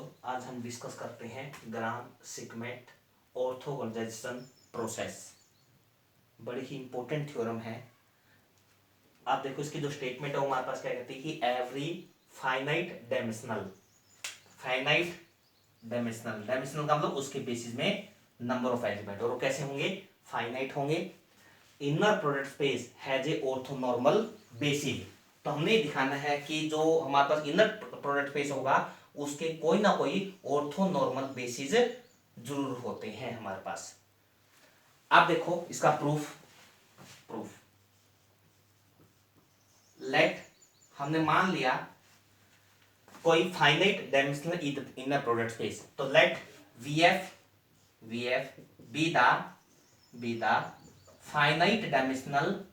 बच्चों, आज हम डिस्कस करते हैं ग्राम सिगमेंट ऑर्थोगोनलाइजेशन प्रोसेस। बड़ी ही इंपॉर्टेंट थ्योरम है। आप देखो इसकी जो स्टेटमेंट है वो हमारे पास क्या कहती है कि एवरी फाइनाइट डायमेंशनल का मतलब उसके बेसिस में नंबर ऑफ एलिमेंट, और वो कैसे होंगे, फाइनाइट होंगे। Inner product space has a orthonormal basis. तो हमने दिखाना है कि जो हमारे पास इनर प्रोडक्ट स्पेस होगा उसके कोई ना कोई ऑर्थोनॉर्मल बेसिस जरूर होते हैं हमारे पास। आप देखो इसका प्रूफ लेट हमने मान लिया कोई finite dimensional inner product space, तो let VF be the finite dimensional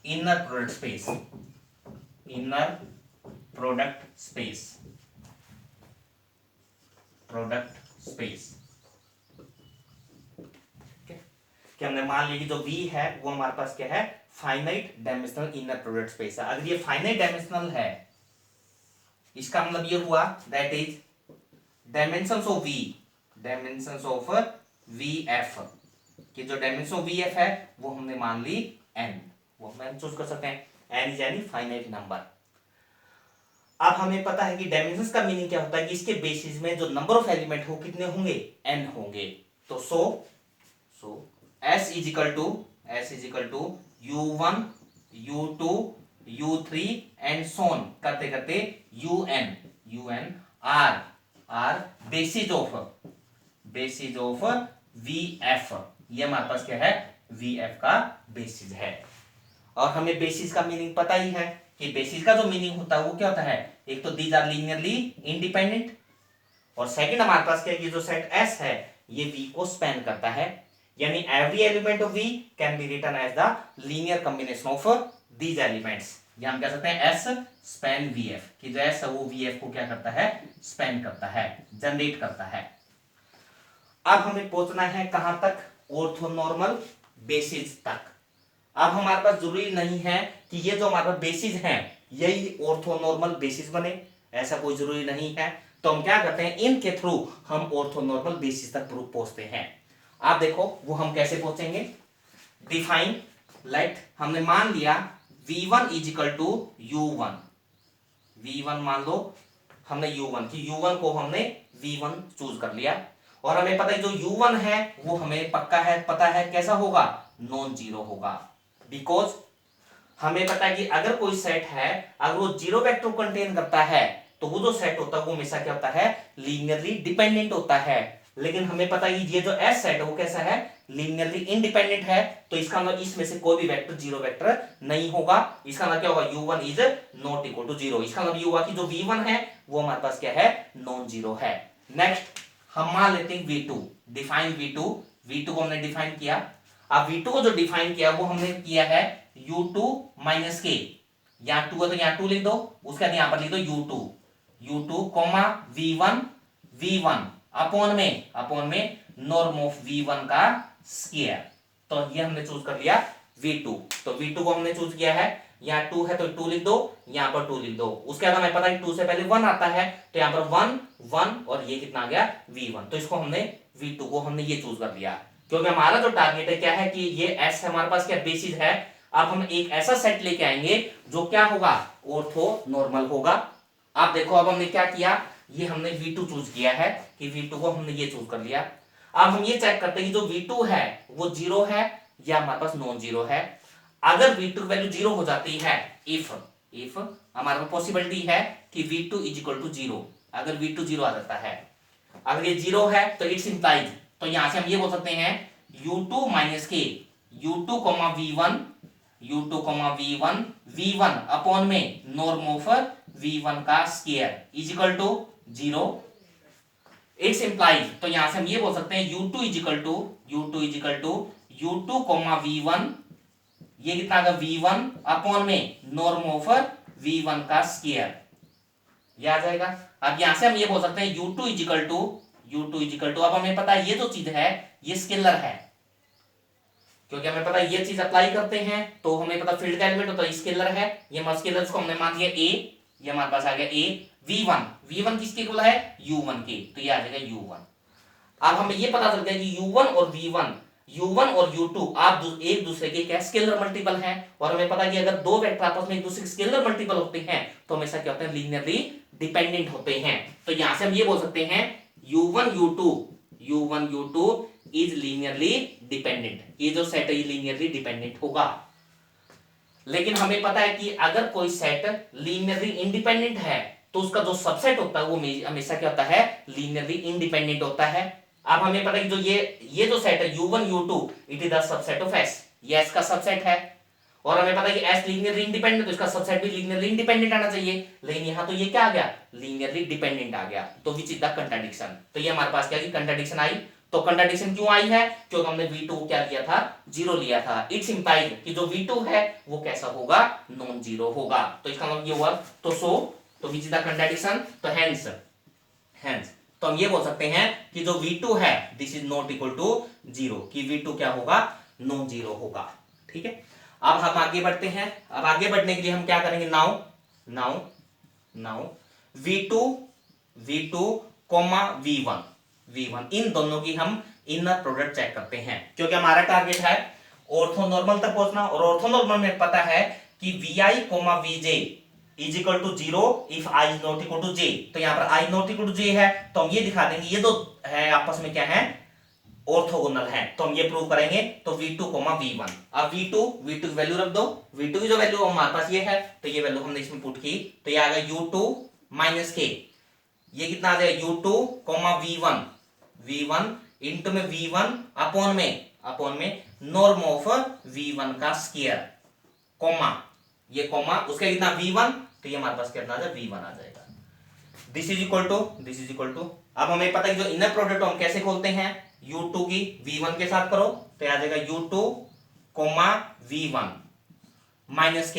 inner product space. कि हमने मान लिया कि जो V है वो हमारे पास क्या है, finite dimensional inner product space है। अगर ये फाइनाइट डायमेंशनल है, इसका मतलब ये हुआ that is dimensions of VF, कि जो डायमेंशन ऑफ VF है वो हमने मान ली n, वो हम चूज कर सकते हैं, n इज यानी फाइनाइट नंबर। अब हमें पता है कि डायमेंशंस का मीनिंग क्या होता है कि इसके बेसिस में जो नंबर ऑफ एलिमेंट हो कितने होंगे, n होंगे। तो so S is equal to U1 U2 U3 and so on करते करते UN are basis of VF। ये हमारे पास क्या है, VF का बेसिस है। और हमें बेसिस का मीनिंग पता ही है कि बेसिस का जो मीनिंग होता है वो क्या होता है, एक तो दीज आर लीनियरली इंडिपेंडेंट, और सेकंड हमारे पास क्या है कि जो सेट S है ये V को स्पैन करता है, यानी every element of V can be written as the linear combination of these elements. या हम कह सकते हैं S स्पैन VF, कि जो S है वो VF को क्या करता है, स्पैन करता है, जनरेट करता है। अब हमें पहुंचना है कहां तक, ऑर्थोनॉर्मल बेसिस तक। अब हमारे पास जरूरी नहीं है कि ये जो हमारे पास बेसिस हैं यही ऑर्थोनॉर्मल बेसिस बने, ऐसा कोई जरूरी नहीं है। तो हम क्या करते हैं, इनके थ्रू हम ऑर्थोनॉर्मल बेसिस तक प्रूफ पहुंचते हैं। आप देखो वो हम कैसे पहुंचेंगे, डिफाइन लेट हमने मान लिया V1 is equal to U1, V1 मान लो हमने U1 की U1 को हमने V1 चूज कर लिया, और हमें पता है जो U1 है वो हमें पता है कैसा होगा, नॉन जीरो होगा। बिकॉज हमें पता है कि अगर कोई सेट है अगर वो जीरो वेक्टर कंटेन करता है तो वो जो सेट होता है वो हमेशा क्या होता है, लीनियरली डिपेंडेंट होता है। लेकिन हमें पता है ये जो S सेट है वो कैसा है, लीनियरली इंडिपेंडेंट है। तो इसका मतलब इसमें से कोई भी वेक्टर जीरो वेक्टर नहीं होगा। इसका मतलब क्या होगा, U1 is not equal to zero. इसका मतलब ये हुआ कि जो V1 है वो हमारे पास क्या है, नॉन जीरो है। नेक्स्ट हम मान लेते हैं V2, डिफाइन V2 को हमने डिफाइन किया। अब V2 को जो डिफाइन किया वो हमने किया है U2 माइनस के, यहाँ 2 है तो यहाँ 2 लिख दो, उसके बाद यहाँ पर लिख दो U2 कॉमा V1 अपॉन में नॉर्म ऑफ V1 का स्क्वायर। तो ये हमने चूज कर लिया V2। तो V2 को हमने चूज किया है, यहाँ 2 है तो 2 लिख दो, यहाँ पर 2 लिख दो। उसके बाद हमें पता है 2 से पहले 1 आता है तो यहाँ पर 1 और ये कितना आ गया, V1। तो इसको हमने V2 को हमने ये चूज कर लिया, क्योंकि हमारा जो टारगेट है क्या है कि ये S हमारे पास क्या बेसिस है। अब हम एक ऐसा सेट लेके आएंगे जो क्या होगा, ऑर्थोनॉर्मल होगा। आप देखो अब हमने क्या किया, ये हमने V2 चूज किया है कि V2 को हमने ये चूज कर लिया। अब हम ये चेक करते हैं कि जो V2 है वो जीरो है या हमारे पास नॉन जीरो है। अगर V2 की वैल्यू जीरो हो जाती है, इफ हमारे पास पॉसिबिलिटी है कि V2 is equal to zero, अगर V2 जीरो आ जाता है, अगर ये जीरो है तो इट्स इंप्लाइज, तो यहां से हम ये बोल सकते हैं U2 माइनस के U2 V1 अपॉन में नॉर्म ऑफ V1 का square is equal to zero, it's implies. तो यहां से हम ये बोल सकते हैं U2 is equal to U2 V1, ये कितना आएगा V1 अपॉन में नॉर्म ऑफ V1 का स्क्वायर, ये आ जाएगा। अब यहां से हम ये बोल सकते हैं U2 इज इक्वल टू, अब हमें पता है ये जो चीज है ये स्केलर है, क्योंकि हमें पता है ये चीज अप्लाई करते हैं तो हमें पता फील्ड का एलिमेंट होता है स्केलर है, ये स्केलर को हमने मान दिया ए, ये हमारे पास आ गया ए। v1 किसके इक्वल है u1 के, तो ये आ जाएगा u1। अब हमें ये पता चल गया कि u1 और v1, u1 और u2 आप एक दूसरे के क्या स्केलर मल्टीपल हैं, और हमें पता है कि अगर दो वेक्टर आपस में एक दूसरे के स्केलर मल्टीपल होते हैं तो हमेशा क्या होते हैं लीनियरली डिपेंडेंट होते हैं। तो यहां से हम ये बोल सकते हैं u1 u2 is linearly dependent, ये जो सेट है ये लीनियरली डिपेंडेंट होगा। लेकिन हमें पता है कि अगर कोई सेट लीनियरली इंडिपेंडेंट है तो उसका जो सबसेट होता है वो हमेशा क्या होता है लीनियरली इंडिपेंडेंट होता है। अब हमें पता है कि जो ये जो सेट है u1 u2 it is the subset of s, ये s का सबसेट है, और हमें पता है कि s लीनियरली इंडिपेंडेंट तो इसका सबसेट भी लीनियरली इंडिपेंडेंट आना चाहिए, लेकिन यहां तो ये क्या आ गया लीनियरली डिपेंडेंट आ गया, तो विच इज द कंट्राडिक्शन। तो ये हमारे पास क्या है कंट्राडिक्शन आई। तो कंट्राडिक्शन क्यों आई है, क्योंकि हमने v2 को क्या लिया था 0 लिया था। इट्स इंप्लाइड कि जो v2 है वो कैसा होगा नॉन जीरो होगा, तो इसका मतलब ये हुआ तो तो विच इज द कंट्राडिक्शन, तो हेंस तो हम ये बोल सकते हैं कि जो v2 है this is not equal to 0, कि v2 क्या होगा नॉन जीरो होगा। ठीक है, अब हम आगे बढ़ते हैं। अब आगे बढ़ने के लिए हम क्या करेंगे नाउ v2 कॉमा v1 इन दोनों की हम इनर प्रोडक्ट चेक करते हैं, क्योंकि हमारा टारगेट है ऑर्थोनॉर्मल तक पहुंचना, और ऑर्थोनॉर्मल में पता है कि vi comma vj is equal to 0 if i is not equal to j। तो यहां पर i not equal to j है तो हम ये दिखा देंगे ये दो है आपस में क्या है ऑर्थोगोनल है, तो हम ये प्रूव करेंगे। तो v2 v1, अब v2 की वैल्यू रख दो, v2 की जो वैल्यू हमारे पास ये है तो ये वैल्यू हमने इसमें पुट की, तो ये आ गया u2 माइनस k, ये कितना आ जाएगा u2 v1 इंटू में v1 अपॉन में नॉर्म ऑफ v1 का स्क्वायर कॉमा ये कॉमा उसका कितना v1, तो ये हमारे पास कितना आ जाएगा v1 आ जाएगा। दिस इज इक्वल टू अब हमें पता है जो इनर प्रोडक्ट हम कैसे खोलते हैं u2 की v1 के साथ करो तो आ जाएगा u2 v1 माइनस k,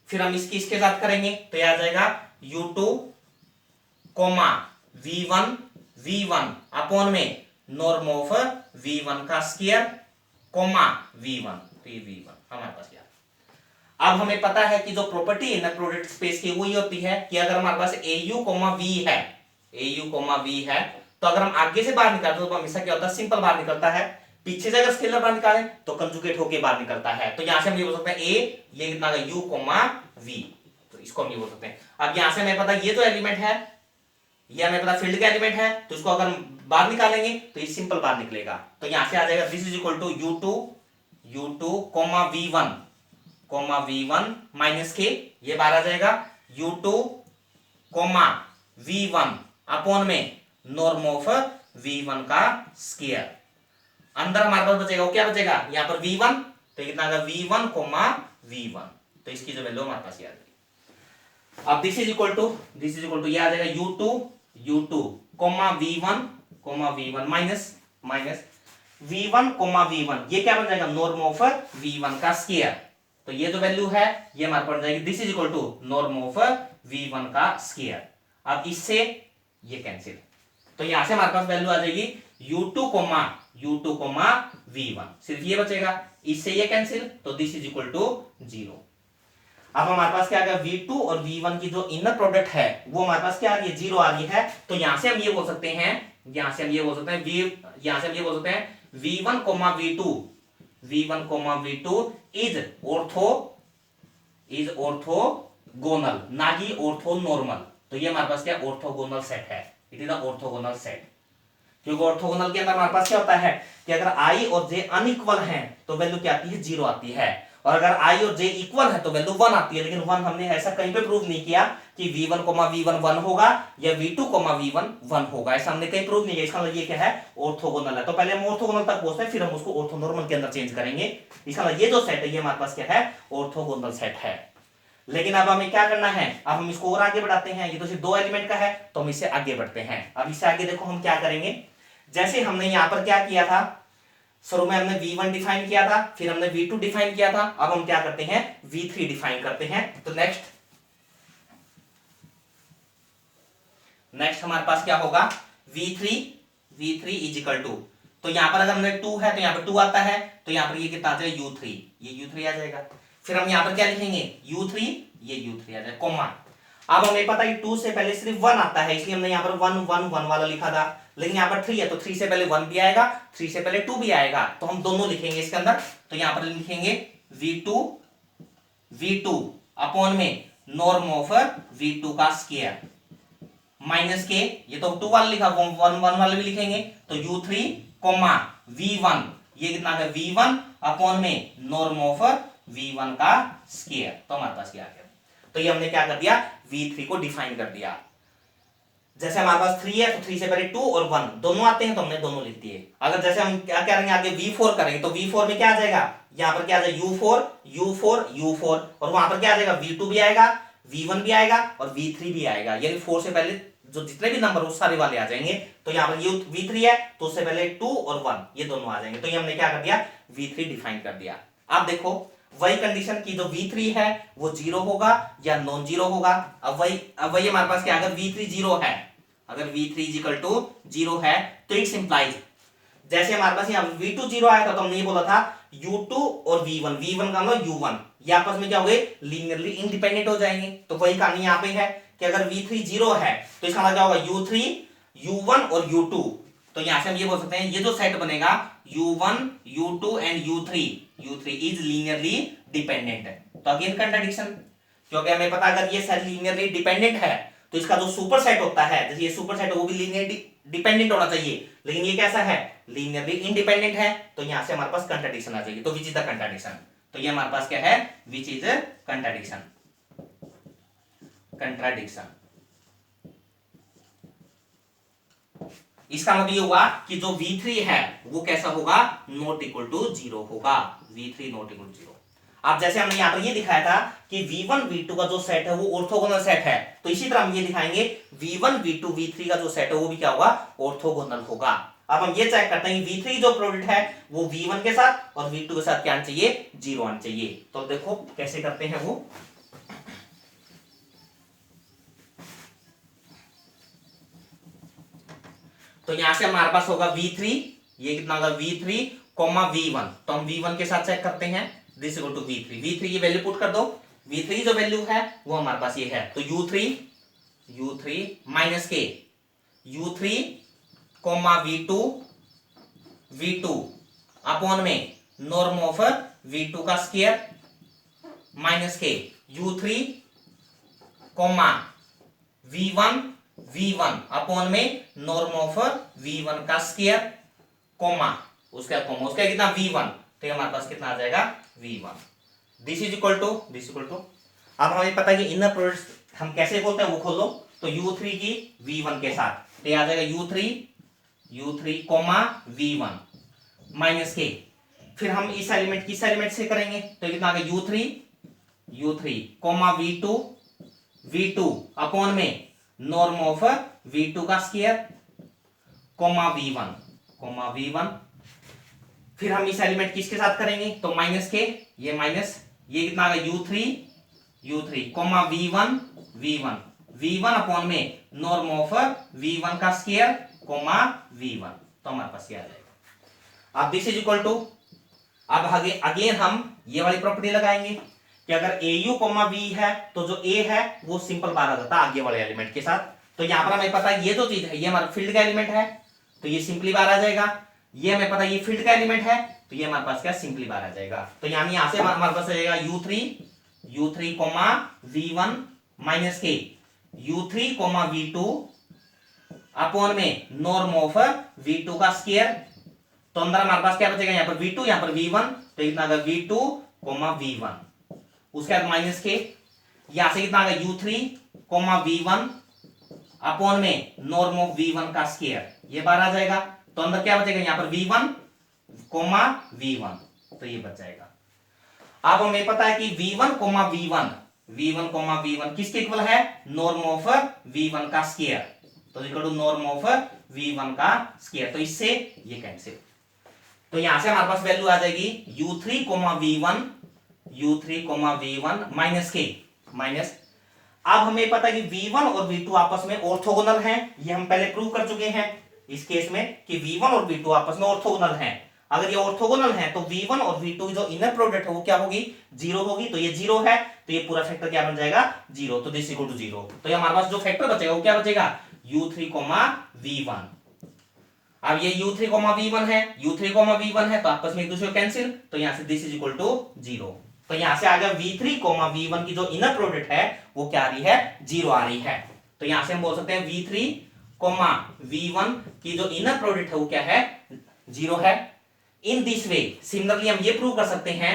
फिर हम इसके साथ करेंगे तो आ जाएगा u2 v1 अपॉन में नॉर्म ऑफ v1 का स्क्वायर कॉमा v1, तो ये v1 हमारे पास। अब हमें पता है कि जो प्रॉपर्टी इनर प्रोडक्ट स्पेस की वही होती है कि अगर हमारे पास AU, V है तो अगर हम आगे से बाहर निकालते हैं तो हमेशा क्या होता है सिंपल बाहर निकलता है, पीछे से अगर स्केलर बाहर निकालें तो कंजुगेट होके बाहर निकलता है। तो यहां से हम ये बोल सकते हैं A ये कितना होगा U, V, तो इसको हम ये बोल सकते हैं। अब यहां से हमें पता ये जो एलिमेंट है ये हमें पता फील्ड का एलिमेंट है तो इसको अगर बाहर निकालेंगे तो ये सिंपल बाहर निकलेगा, तो यहां से आ जाएगा this is equal to u2 v1 minus के, ये बाहर आ जाएगा u2 v1 अपॉन में नॉर्म ऑफ v1 का स्क्वायर, अंदर हमारे पास बचेगा वो क्या बचेगा यहां पर v1, तो कितना आएगा v1 v1, तो इसकी जो वैल्यू हमारे पास ये आ जाएगी। अब दिस इज इक्वल टू ये आ जाएगा u2 v1 माइनस v1 ये क्या बन जाएगा नॉर्म ऑफ v1 का स्क्वायर, तो ये जो वैल्यू है ये हमारे पास जाएगी this is equal to norm of v1 का स्क्वायर। अब इससे ये कैंसिल, तो यहां से हमारे पास वैल्यू आ जाएगी u2 v1, सिर्फ ये बचेगा, इससे ये कैंसिल, तो दिस इज इक्वल टू 0। अब हमारे पास क्या आ गया v2 और v1 की जो इनर प्रोडक्ट है वो हमारे पास क्या आ रही है 0 आ रही है, तो यहां से हम ये बोल सकते हैं v1 v2 इज ऑर्थोगोनल ना कि ऑर्थोनॉर्मल, तो ये हमारे पास क्या ऑर्थोगोनल सेट है, it is the orthogonal set. क्योंकि ऑर्थोगोनल के अंदर हमारे पास क्या होता है कि अगर i और j अनइक्वल हैं तो वैल्यू क्या आती है 0 आती है, और अगर i और j इक्वल है तो वैल्यू 1 आती है, लेकिन 1 हमने ऐसा कहीं पे प्रूव नहीं किया कि v1 v1 1 होगा या v2 v1 1 होगा, ऐसा हमने कहीं प्रूव नहीं किया। इसका मतलब ये क्या है ऑर्थोगोनल है, तो पहले हम ऑर्थोगोनल तक पहुंचते हैं फिर हम उसको ऑर्थोनॉर्मल के अंदर चेंज करेंगे। इसका मतलब ये जो सेट है ये हमारे पास क्या है ऑर्थोगोनल सेट है। लेकिन अब हमें क्या करना है, अब हम इसको और आगे बढ़ाते हैं, ये तो सिर्फ 2 एलिमेंट का है तो हम इससे आगे बढ़ते हैं। अब इससे आगे देखो हम क्या करेंगे, जैसे हमने यहां पर क्या किया था शुरू में हमने v1 डिफाइन किया था, फिर हमने v2 डिफाइन किया था, अब हम क्या करते हैं v3 डिफाइन करते हैं। तो नेक्स्ट हमारे पास क्या होगा v3 इज इक्वल टू तो यहाँ पर अगर हमने 2 है तो यहाँ पर 2 आता है, तो यहाँ पर ये कितना आ जाएगा u3, ये u3 आ जाएगा। फिर हम यहाँ पर क्या लिखेंगे u3, ये u3 आ जाएगा, कॉमा। अब हमें पता है 2 से पहले सिर्फ 1 आता है, इसलिए हमने यहाँ पर 1 1 1 वाला लिखा था। लेकिन यहाँ पर 3 है तो 3 से पहले 1 भी आएगा, 3 से पहले 2 भी आएगा, तो हम दोनों लिखेंगे इसके अंदर। तो यहाँ पर लिखेंगे v2 अपॉन में नॉर्म ऑफ v2 का स्क्वायर माइनस के, ये तो 2 वाला लिखा, 1 1 वाला भी लिखेंगे, तो u3 कॉमा v1, ये कितना है v1 अपॉन में नॉर्म ऑफ v1 का स्क्वायर। तो हमारे पास क्या आ गया, तो ये हमने क्या कर दिया v3 को डिफाइन कर दिया। जैसे हमारे पास 3 है तो 3 से पहले 2 और 1 दोनों आते हैं तो हमने दोनों लिख दिए। अगर जैसे हम क्या करेंगे आगे v4 करेंगे तो v4 में क्या आ जाएगा, यहाँ पर क्या आ जाएगा u4 और वहां पर क्या आ जाएगा v2 भी आएगा, v1 भी आएगा और v3 भी आएगा, यानी 4 से पहले जो जितने भी नंबर वो सारे वाले आ जाएंगे। तो यहाँ पर ये v3 है तो उससे पहले 2 और 1 ये दोनों आ जाएंगे, तो ये हमने क्या कर दिया v3 डिफाइन कर दिया। आप देखो वही कंडीशन की जो v3 है वो 0 होगा या नॉन जीरो होगा। अब वही हमारे पास क्या, अगर v3 0 है, अगर v3 इक्वल टू 0 है तो इट्स इंप्लाइज, जैसे हमारे पास यहाँ v2 0 आया था तो हमने ये बोला था u2 और v1 का मतलब u1 ये आपस में क्या हो गए लीनियरली इंडिपेंडेंट हो जाएंगे। तो वही कहानी यहाँ पे है कि अगर v3 0 है तो इसका मतलब क्या होगा u3 u1 और u2। तो यहां से हम ये बोल सकते हैं ये जो सेट बनेगा u1 u2 and u3 is linearly dependent है। तो अगेन कंट्राडिक्शन, क्योंकि हमें पता अगर ये सेट लीनियरली डिपेंडेंट है तो इसका जो सुपर सेट होता है, जैसे ये सुपर सेट है वो भी लीनियरली डिपेंडेंट होना चाहिए, लेकिन ये कैसा है लीनियरली इंडिपेंडेंट है। तो यहां से हमारे पास कंट्राडिक्शन आ जाएगी। तो विच इज द कंट्राडिक्शन, तो ये हमारे पास क्या है विच इज कंट्राडिक्शन। इसका मतलब ये हुआ कि जो v3 है वो कैसा होगा नॉट इक्वल टू 0 होगा, v3 नॉट इक्वल टू 0। अब जैसे हमने यहाँ पर ये दिखाया था कि v1 v2 का जो सेट है वो ऑर्थोगोनल सेट है, तो इसी तरह हम ये दिखाएंगे v1 v2 v3 का जो सेट है वो भी क्या होगा ऑर्थोगोनल होगा। अब हम ये चेक करते हैं कि v3 जो प्रोडक्ट है वो v1 के साथ और v2 के साथ क्या आना चाहिए 0 आना चाहिए। तो देखो कैसे करते हैं वो, तो यहां से हमारे पास होगा v3, ये कितना होगा v3 v1, तो हम v1 के साथ चेक करते हैं दिस इक्वल टू v3 ये वैल्यू पुट कर दो, v3 जो वैल्यू है वो हमारे पास ये है, तो u3 माइनस के u3 v2 अपॉन में नॉर्म ऑफ v2 का स्क्वायर माइनस के u3 v1 अपॉन में नॉर्म ऑफ v1 का स्क्वायर उसका कितना v1, तो हमारे पास कितना आ जाएगा v1। This is equal to अब हमें पता है कि इनर प्रोडक्ट हम कैसे बोलते हैं वो खोल लो, तो u3 की v1 के साथ तो ये आ जाएगा u3 v1 माइनस के, फिर हम इस एलिमेंट से करेंगे तो कितना आ गया u3 v2 अपॉन में नॉर्म ऑफ v2 का स्क्वायर v1, फिर हम इस एलिमेंट किसके साथ करेंगे तो माइनस के, ये माइनस ये कितना आ गया u3 v1 अपॉन में नॉर्म ऑफ v1 का स्क्वायर v1, तो हमारे पास ये आ जाएगा। अब दिस इज इक्वल टू, अब अगेन हम ये वाली प्रॉपर्टी लगाएंगे कि अगर au, v है तो जो a है वो सिंपल बार आ जाता है आगे वाले एलिमेंट के साथ। तो यहां पर हमें पता है ये जो चीज है ये हमारा फील्ड का एलिमेंट है तो ये सिंपली बार आ जाएगा, ये हमें पता है ये फील्ड का एलिमेंट है तो ये हमारे पास क्या सिंपली बार आ जाएगा। तो यहां से हमारे पास आ जाएगा u3 v1 माइनस के u3 v2 अपॉन में नॉर्म ऑफ v2 का स्क्वायर, तो अंदर हमारे पास क्या बचेगा यहाँ पर v2 यहाँ पर v1, तो कितना आ गया v2 v1, उसके बाद माइनस के यहां से कितना आ गया u3 v1 अपॉन में नॉर्म ऑफ v1 का स्क्वायर, ये बार आ जाएगा, तो अंदर क्या बचेगा यहाँ पर v1 v1, तो ये बच जाएगा। अब हमें पता है कि v1 किसके इक्वल है नॉर्म ऑफ v1 का स्क्वायर, तो equal to norm of v1 का स्क्वायर, तो इससे ये कैंसिल, तो यहां से हमारे पास वैल्यू आ जाएगी u3 v1 माइनस के माइनस। अब हमें पता है कि v1 और v2 आपस में ऑर्थोगोनल हैं, ये हम पहले प्रूव कर चुके हैं। इस केस में कि V1 और V2 आपस में ऑर्थोगोनल हैं। अगर ये ऑर्थोगोनल हैं तो V1 और V2 की जो इनर प्रोडक्ट है वो क्या होगी, जीरो होगी। तो ये जीरो है तो ये पूरा फैक्टर क्या बन जाएगा, जीरो। तो दिस इक्वल टू जीरो। तो ये हमारे पास जो फैक्टर बचेगा वो क्या बचेगा, U3, V1। अब ये U3, V1 है, U3, V1 है तो आपस में एक दूसरे को कैंसिल, तो यहां से this is equal to zero. तो यहां से आ गया V3, V1 की जो इनर प्रोडक्ट है वो क्या आ रही है, जीरो आ रही है। तो यहां से हम बोल सकते हैं V3, V1 की जो इनर प्रोडक्ट है वो क्या है, जीरो है। इन दिस वे सिमिलरली हम ये प्रूव कर सकते हैं,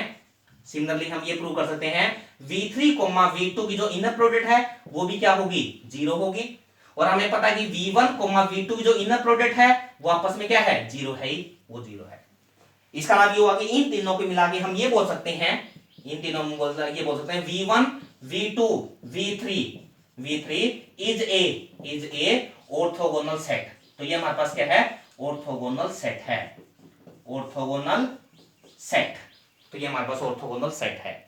V3, V2 की जो इनर प्रोडक्ट है वो भी क्या होगी, जीरो होगी। और हमें पता है कि V1, V2 की जो इनर प्रोडक्ट है वो आपस में क्या है, जीरो है ही, वो जीरो है। इसका मतलब ये हुआ कि इन तीनों को मिला के हम ये बोल सकते हैं, V1, V2, V3 is a orthogonal set. तो ये हमारे पास क्या है, ऑर्थोगोनल सेट है, ऑर्थोगोनल सेट। तो ये हमारे पास ऑर्थोगोनल सेट है।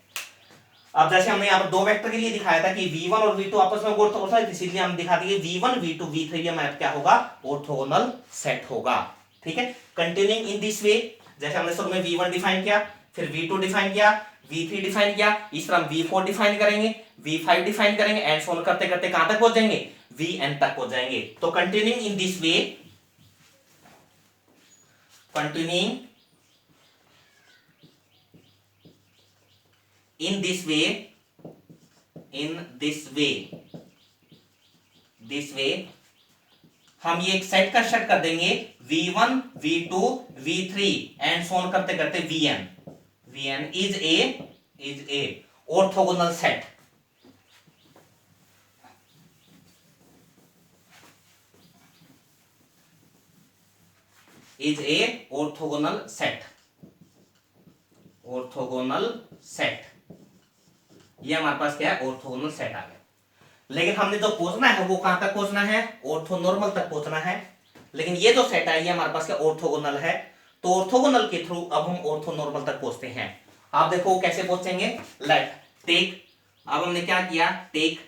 अब जैसे हमने यहाँ पर दो वेक्टर के लिए दिखाया था कि V1 और V2 आपस में ऑर्थोगोनल है, इसीलिए हम दिखा दिए V1, V2, V3 ये मैप क्या होगा, ऑर्थोगोनल सेट होगा। ठीक है, कंटिन्यूइंग इन दिस वे, जैसे हमने शुरू में V1 डिफाइन किया, फिर V2 डिफाइन किया, V3 डिफाइन किया, इस तरह V4 डिफाइन करेंगे, V5 डिफाइन करेंगे, एंड सो ऑन करते करते कहां तक पहुंच जाएंगे, Vn तक पहुंच जाएंगे। तो continuing in this way, in this way हम ये एक सेट का सेट कर देंगे V1, V2, V3 and so on करते करते Vn is a orthogonal set. Is a orthogonal set. ये हमारे पास क्या है, ऑर्थोगोनल सेट आ गया। लेकिन हमने जो पहुंचना है वो कहां तक पहुंचना है, ऑर्थोनॉर्मल तक पहुंचना है। लेकिन ये जो सेट है ये हमारे पास क्या, ऑर्थोगोनल है। तो ऑर्थोगोनल के थ्रू अब हम ऑर्थोनॉर्मल तक पहुंचते हैं। आप देखो कैसे पहुंचेंगे, लेट टेक, अब हमने क्या किया, टेक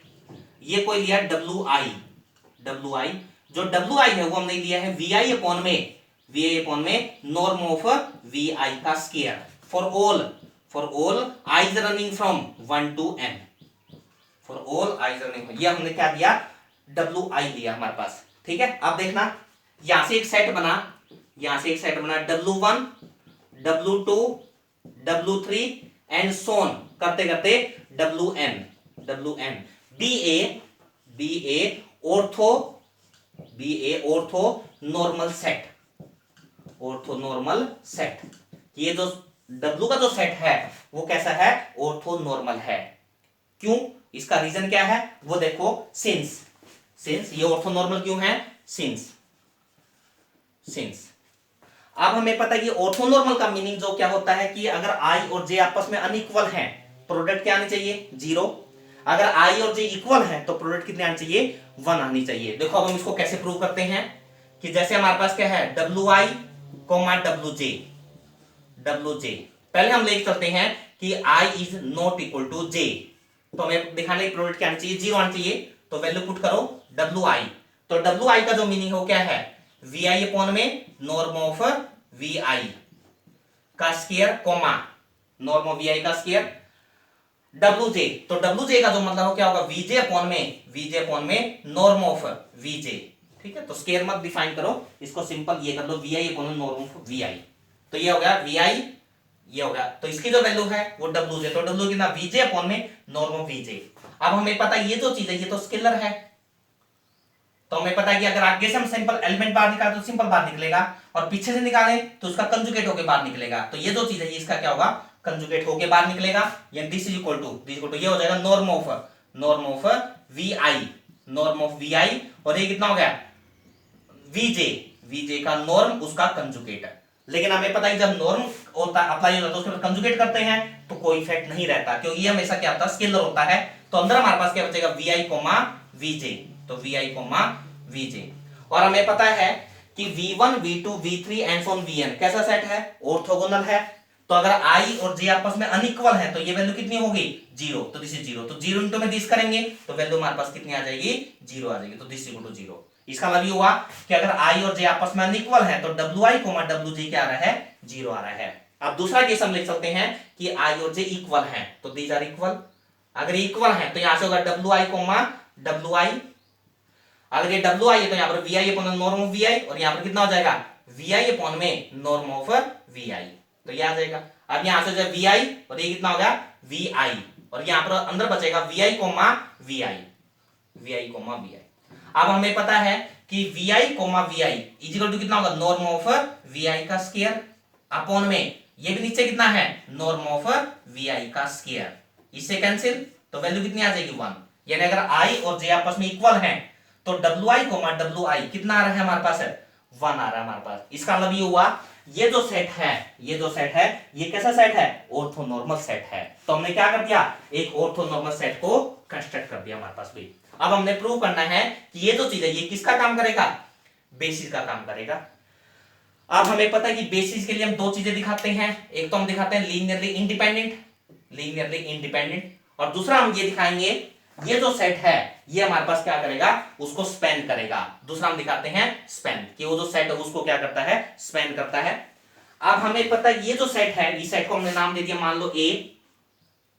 ये कोई लिया WI, जो WI है वो हमने लिया है VI अपॉन में नॉर्म ऑफ VI का square for all eyes running from 1 to n, for all eyes running, ये हमने क्या दिया, WI लिया हमारे पास। ठीक है, अब देखना यहां से एक सेट बना, W1, W2, W3 and so on करते करते WN ऑर्थो नॉर्मल सेट। ये जो W का जो सेट है वो कैसा है, ऑर्थो नॉर्मल है। क्यों, इसका रीजन क्या है वो देखो, सिंस ये ऑर्थो नॉर्मल क्यों है, सिंस। अब हमें पता है कि ऑर्थो नॉर्मल का मीनिंग जो क्या होता है कि अगर I और J आपस में अनइक्वल हैं, प्रोडक्ट क्या आनी चाहिए, जीरो। अगर I और J इक्वल है तो प्रोडक्ट कितनी आनी चाहिए, 1 आनी चाहिए। देखो अब हम इसको कैसे प्रूव करते हैं, कि जैसे हमारे पास क्या है, WI, WJ। पहले हम लेके चलते हैं कि I is not equal to J, तो हमें दिखाने की प्रोडक्ट क्या आनी चाहिए, 0 आनी चाहिए। तो वैल्यू पुट करो WI, तो WI का जो मीनिंग हो क्या है, VI अपॉन में नॉर्म ऑफ VI का square comma norm of VI का स्क्वायर, WJ, तो WJ का जो मतलब हो क्या होगा, VJ अपॉन में नॉर्म ऑफ VJ। ठीक है, तो स्क्वायर मत डिफाइन करो, इसको सिंपल ये कर लो, VI upon norm of VI। तो ये हो गया VI, ये हो गया, तो इसकी जो वैल्यू है वो WJ, तो W कितना, VJ अपॉन में नॉर्म ऑफ VJ। अब हमें पता है ये जो चीज है ये तो स्केलर है, तो हमें पता है कि अगर आगे से हम सिंपल एलिमेंट बाहर निकालें तो सिंपल बाहर निकलेगा, और पीछे से निकालें तो उसका कंजुगेट होके बाहर निकलेगा। तो ये जो चीज है ये इसका क्या होगा, कंजुगेट होके बाहर निकलेगा, यानी दिस इज इक्वल टू ये हो जाएगा नॉर्म ऑफ VI, और ये कितना हो गया, VJ का नॉर्म उसका कंजुगेट। लेकिन हमें पता है जब नॉर्म होता अप्लाई होता है तो उसके बाद कंजुगेट करते हैं तो कोई इफेक्ट नहीं रहता, क्योंकि ये हमेशा क्या होता है, स्केलर होता है। तो अंदर हमारे पास क्या बचेगा, VI, तो VI, और हमें पता है कि V1, V2, V3 and so on Vn कैसा सेट है, ऑर्थोगोनल है। तो अगर I और J आपस में अनइक्वल है तो ये वैल्यू कितनी होगी, 0, तो दिस इज 0। तो 0 इंटू में दिस करेंगे तो वैल्यू हमारे पास कितनी आ जाएगी, 0 आ जाएगी, तो दिस इक्वल टू 0। इसका मतलब ये हुआ कि अगर i और j आपस में अनइक्वल है तो wi, wj क्या आ रहा है, 0 आ रहा है। अब दूसरा केस हम लिख सकते हैं कि i और j इक्वल हैं, तो दीज आर इक्वल। अगर इक्वल हैं तो यहां से होगा wi, अगर ये wi है तो यहां पर vi upon norm of vi, और यहां पर कितना हो जाएगा, vi अपॉन में नॉर्म ऑफ vi, तो ये आ जाएगा। अब यहां से जो vi और ये कितना हो गया, vi, और यहां पर अंदर बचेगा vi, vi। अब हमें पता है कि vi, vi इक्वल टू कितना होगा, नॉर्म ऑफ vi का स्क्वायर अपॉन में ये भी नीचे कितना है, नॉर्म ऑफ vi का स्क्वायर, इससे कैंसिल, तो वैल्यू कितनी आ जाएगी, 1। यानी अगर i और j आपस में इक्वल हैं तो wi, wi कितना आ रहा है हमारे पास, 1 आ रहा है हमारे पास। इसका मतलब ये हुआ ये जो सेट है ये कैसा सेट है, ऑर्थोनॉर्मल सेट है। तो हमने क्या कर दिया, एक ऑर्थोनॉर्मल सेट को कंस्ट्रक्ट कर दिया हमारे पास भी। अब हमने प्रूव करना है कि ये जो चीज है ये किसका काम करेगा, बेसिस का काम करेगा। अब हमें पता है कि बेसिस के लिए हम दो चीजें दिखाते हैं, एक तो हम दिखाते हैं लीनियरली इंडिपेंडेंट, और दूसरा हम ये दिखाएंगे ये जो सेट है ये हमारे पास क्या करेगा, उसको स्पैन करेगा। दूसरा हम दिखाते हैं स्पैन, कि वो जो सेट है उसको क्या करता है, स्पैन करता है। अब हमें पता है ये जो सेट है, इस सेट को हमने नाम दे दिया मान लो ए,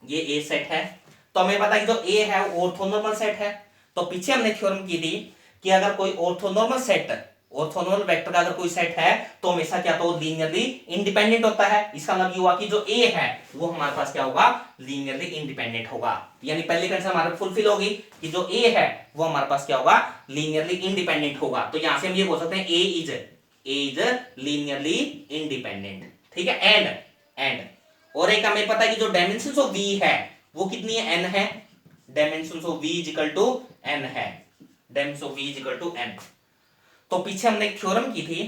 ये ए सेट है। तो हमें पता है कि जो ए है वो ऑर्थोनॉर्मल सेट है। तो पीछे हमने थ्योरम की थी कि अगर कोई ऑर्थोनॉर्मल वेक्टर का अगर कोई सेट है तो हमेशा क्या, तो लीनियरली इंडिपेंडेंट होता है। इसका मतलब ये हुआ कि जो ए है वो हमारे पास क्या होगा, लीनियरली इंडिपेंडेंट होगा। यानी पहली कंडीशन हमारे फुलफिल होगी कि जो ए है वो हमारे पास क्या होगा, लीनियरली इंडिपेंडेंट होगा। तो यहां से हम ये बोल सकते हैं ए इज लीनियरली इंडिपेंडेंट, ठीक है। एंड और एक हमें पता है कि जो डायमेंशंस ऑफ v है वो कितनी है, n है। Dimensions of v is equal to n है, dimensions of v is equal to n। तो पीछे हमने एक थ्योरम की थी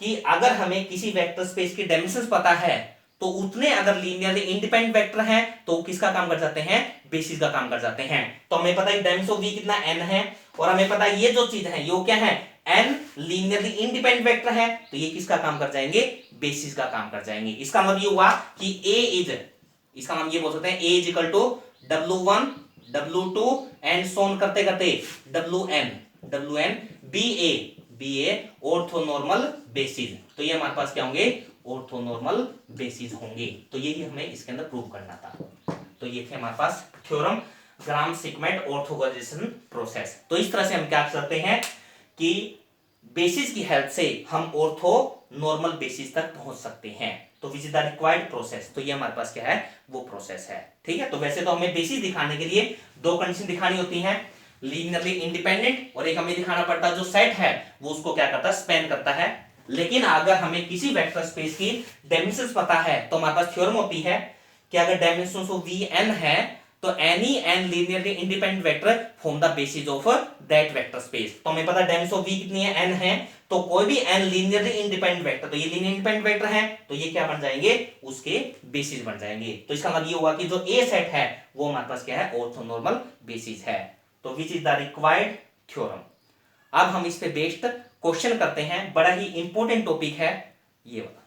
कि अगर हमें किसी वेक्टर स्पेस की डायमेंशंस पता है तो उतने अगर लीनियरली इंडिपेंडेंट वेक्टर हैं तो किसका काम कर जाते हैं, बेसिस का काम कर जाते हैं। तो हमें पता है डायमेंशन ऑफ v कितना n है, और हमें पता है ये जो चीज है ये क्या है, n लीनियरली इंडिपेंडेंट वेक्टर है, तो ये किसका काम कर जाएंगे, बेसिस का काम कर जाएंगे। इसका मतलब ये हुआ कि इसका मतलब ये बोल सकते हैं a is equal to w1 w2 and so on करते करते wn ba ऑर्थोनॉर्मल बेसिस। तो ये हमारे पास क्या होंगे, ऑर्थोनॉर्मल बेसिस होंगे। तो यही हमें इसके अंदर प्रूव करना था। तो ये थे हमारे पास थ्योरम ग्राम-श्मिट ऑर्थोगोनलाइजेशन प्रोसेस। तो इस तरह से हम क्या कर सकते हैं कि बेसिस की हेल्प से हम ऑर्थोनॉर्मल बेसिस तक पहुंच सकते हैं। तो which is the required process, तो ये हमारे पास क्या है, वो प्रोसेस है, ठीक है। तो वैसे तो हमें बेसिस दिखाने के लिए दो कंडीशन दिखानी होती है, लीनियरली इंडिपेंडेंट, और एक हमें दिखाना पड़ता है जो सेट है वो उसको क्या करता है, स्पैन करता है। लेकिन अगर हमें किसी वेक्टर स्पेस की डायमेंशंस पता है तो हमारे पास थ्योरम होती है कि अगर डायमेंशंस ऑफ Vn है तो any n linearly independent vector form the basis of that vector space. तो हमें पता है डायमेंशन ऑफ V कितनी है, n है, तो कोई भी n लीनियरली इंडिपेंडेंट वेक्टर, तो ये लीनियर इंडिपेंडेंट वेक्टर है तो ये क्या बन जाएंगे, उसके बेसिस बन जाएंगे। तो इसका मतलब ये हुआ कि जो A सेट है वो हमारे पास क्या है, ऑर्थोनॉर्मल बेसिस है। तो which is the required theorem. अब हम इस पे बेस्ड क्वेश्चन करते हैं, बड़ा ही इंपॉर्टेंट टॉपिक है ये वाला।